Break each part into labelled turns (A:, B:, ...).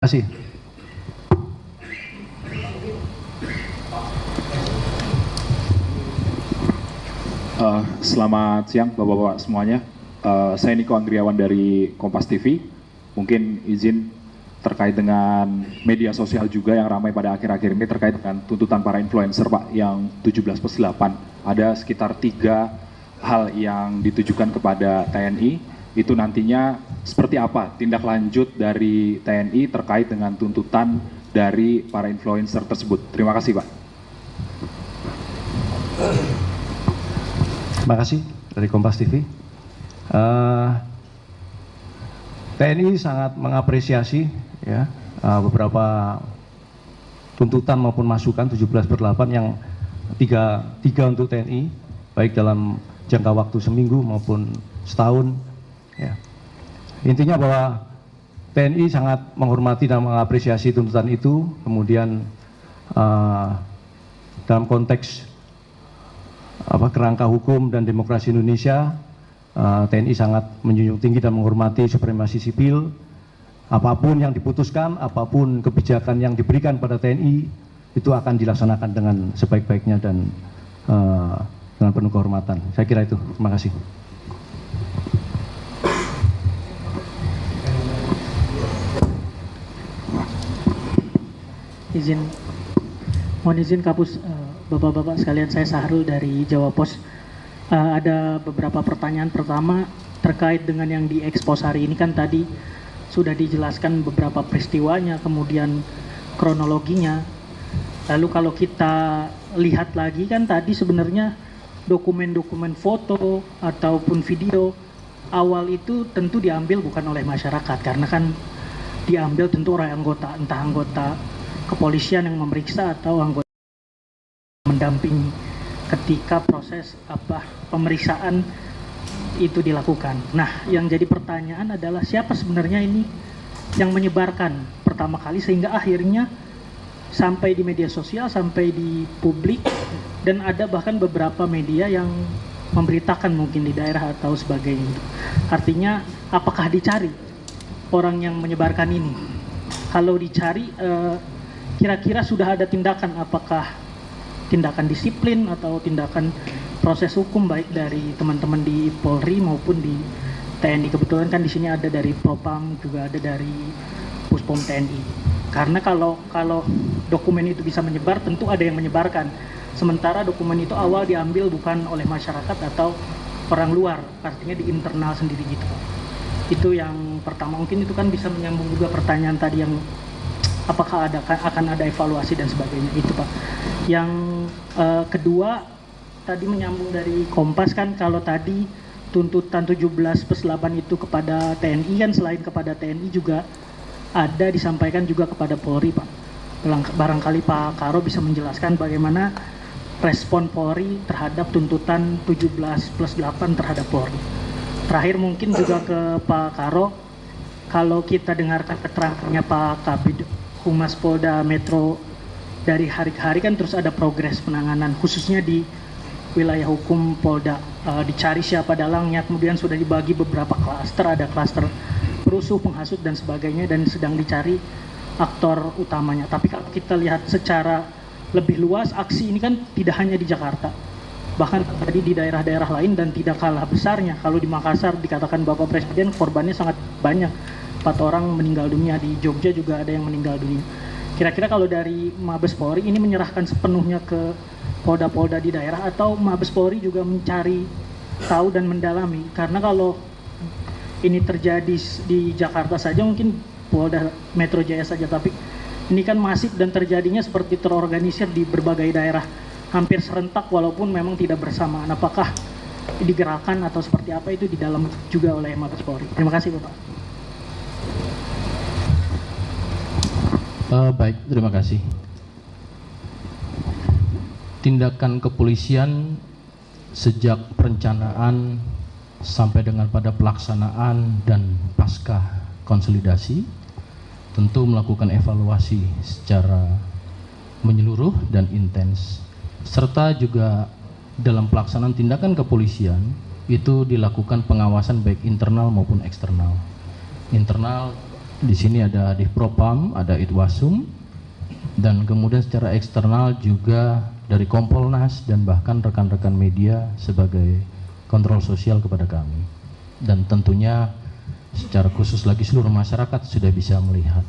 A: kasih.
B: Selamat siang Bapak-Bapak semuanya. Saya Niko Anggriawan dari Kompas TV. Mungkin izin terkait dengan media sosial juga yang ramai pada akhir-akhir ini terkait dengan tuntutan para influencer Pak yang 17+8. Ada sekitar 3 hal yang ditujukan kepada TNI. Itu nantinya seperti apa tindak lanjut dari TNI terkait dengan tuntutan dari para influencer tersebut. Terima kasih Pak.
A: Terima kasih dari Kompas TV. TNI sangat mengapresiasi ya beberapa tuntutan maupun masukan 17/8 yang tiga untuk TNI, baik dalam jangka waktu seminggu maupun setahun. Ya. Intinya bahwa TNI sangat menghormati dan mengapresiasi tuntutan itu. Kemudian dalam konteks kerangka hukum dan demokrasi Indonesia, TNI sangat menjunjung tinggi dan menghormati supremasi sipil. Apapun yang diputuskan, apapun kebijakan yang diberikan pada TNI itu akan dilaksanakan dengan sebaik-baiknya dan dengan penuh kehormatan. Saya kira itu. Terima kasih.
C: Mohon izin Kapus, Bapak-bapak sekalian, saya Sahrul dari Jawa Pos. Ada beberapa pertanyaan. Pertama terkait dengan yang diekspos hari ini, kan tadi sudah dijelaskan beberapa peristiwanya, kemudian kronologinya. Lalu kalau kita lihat lagi, kan tadi sebenarnya dokumen-dokumen foto ataupun video awal itu tentu diambil bukan oleh masyarakat, karena kan diambil tentu oleh anggota, entah anggota kepolisian yang memeriksa atau anggota mendampingi ketika proses pemeriksaan itu dilakukan. Nah, yang jadi pertanyaan adalah siapa sebenarnya ini yang menyebarkan pertama kali sehingga akhirnya sampai di media sosial, sampai di publik, dan ada bahkan beberapa media yang memberitakan mungkin di daerah atau sebagainya. Artinya apakah dicari orang yang menyebarkan ini? Kalau dicari, kira-kira sudah ada tindakan, apakah tindakan disiplin atau tindakan proses hukum baik dari teman-teman di Polri maupun di TNI. Kebetulan kan di sini ada dari Propam, juga ada dari Puspom TNI. Karena kalau dokumen itu bisa menyebar, tentu ada yang menyebarkan. Sementara dokumen itu awal diambil bukan oleh masyarakat atau orang luar, artinya di internal sendiri gitu. Itu yang pertama. Mungkin itu kan bisa menyambung juga pertanyaan tadi yang apakah akan ada evaluasi dan sebagainya, itu Pak. Yang kedua, tadi menyambung dari Kompas, kan kalau tadi tuntutan 17+8 itu kepada TNI, kan selain kepada TNI juga ada disampaikan juga kepada Polri Pak. Barangkali Pak Karo bisa menjelaskan bagaimana respon Polri terhadap tuntutan 17+8 terhadap Polri. Terakhir mungkin juga ke Pak Karo, kalau kita dengarkan keterangannya Pak Kabid Humas Polda Metro dari hari ke hari, kan terus ada progres penanganan khususnya di wilayah hukum Polda. Dicari siapa dalangnya, kemudian sudah dibagi beberapa klaster, ada klaster perusuh, penghasut dan sebagainya, dan sedang dicari aktor utamanya. Tapi kalau kita lihat secara lebih luas, aksi ini kan tidak hanya di Jakarta, bahkan tadi di daerah-daerah lain, dan tidak kalah besarnya. Kalau di Makassar dikatakan Bapak Presiden korbannya sangat banyak, 4 orang meninggal dunia, di Jogja juga ada yang meninggal dunia. Kira-kira kalau dari Mabes Polri ini menyerahkan sepenuhnya ke Polda-Polda di daerah, atau Mabes Polri juga mencari tahu dan mendalami? Karena kalau ini terjadi di Jakarta saja mungkin Polda Metro Jaya saja, tapi ini kan masif dan terjadinya seperti terorganisir di berbagai daerah, hampir serentak walaupun memang tidak bersamaan. Apakah digerakkan atau seperti apa itu di dalam juga oleh Mabes Polri? Terima kasih Bapak.
D: Baik, terima kasih. Tindakan kepolisian sejak perencanaan sampai dengan pada pelaksanaan dan pasca konsolidasi tentu melakukan evaluasi secara menyeluruh dan intens, serta juga dalam pelaksanaan tindakan kepolisian itu dilakukan pengawasan baik internal maupun eksternal. Internal Di sini ada Divpropam, ada Itwasum, dan kemudian secara eksternal juga dari Kompolnas dan bahkan rekan-rekan media sebagai kontrol sosial kepada kami. Dan tentunya secara khusus lagi seluruh masyarakat sudah bisa melihat.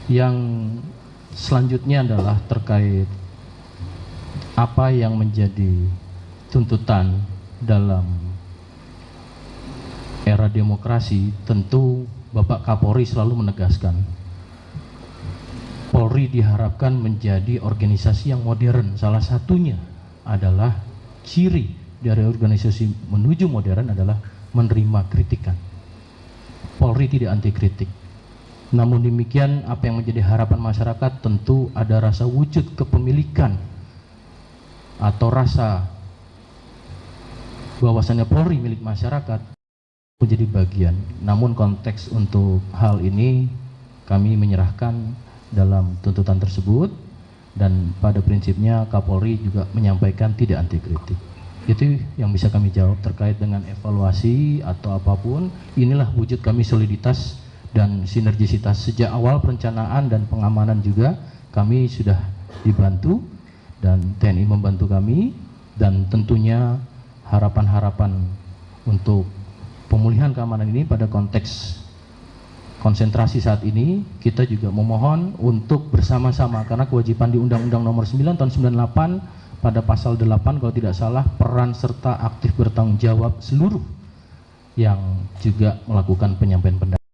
D: Yang selanjutnya adalah terkait apa yang menjadi tuntutan dalam era demokrasi. Tentu Bapak Kapolri selalu menegaskan Polri diharapkan menjadi organisasi yang modern. Salah satunya adalah ciri dari organisasi menuju modern adalah menerima kritikan. Polri tidak anti kritik. Namun demikian, apa yang menjadi harapan masyarakat tentu ada rasa wujud kepemilikan atau rasa bahwasannya Polri milik masyarakat menjadi bagian. Namun konteks untuk hal ini kami menyerahkan dalam tuntutan tersebut, dan pada prinsipnya Kapolri juga menyampaikan tidak anti kritik. Itu yang bisa kami jawab terkait dengan evaluasi atau apapun. Inilah wujud kami soliditas dan sinergisitas. Sejak awal perencanaan dan pengamanan juga kami sudah dibantu dan TNI membantu kami, dan tentunya harapan-harapan untuk pemulihan keamanan ini pada konteks konsentrasi saat ini kita juga memohon untuk bersama-sama, karena kewajiban di Undang-Undang Nomor 9 Tahun 98 pada pasal 8 kalau tidak salah, peran serta aktif bertanggung jawab seluruh yang juga melakukan penyampaian pendapat.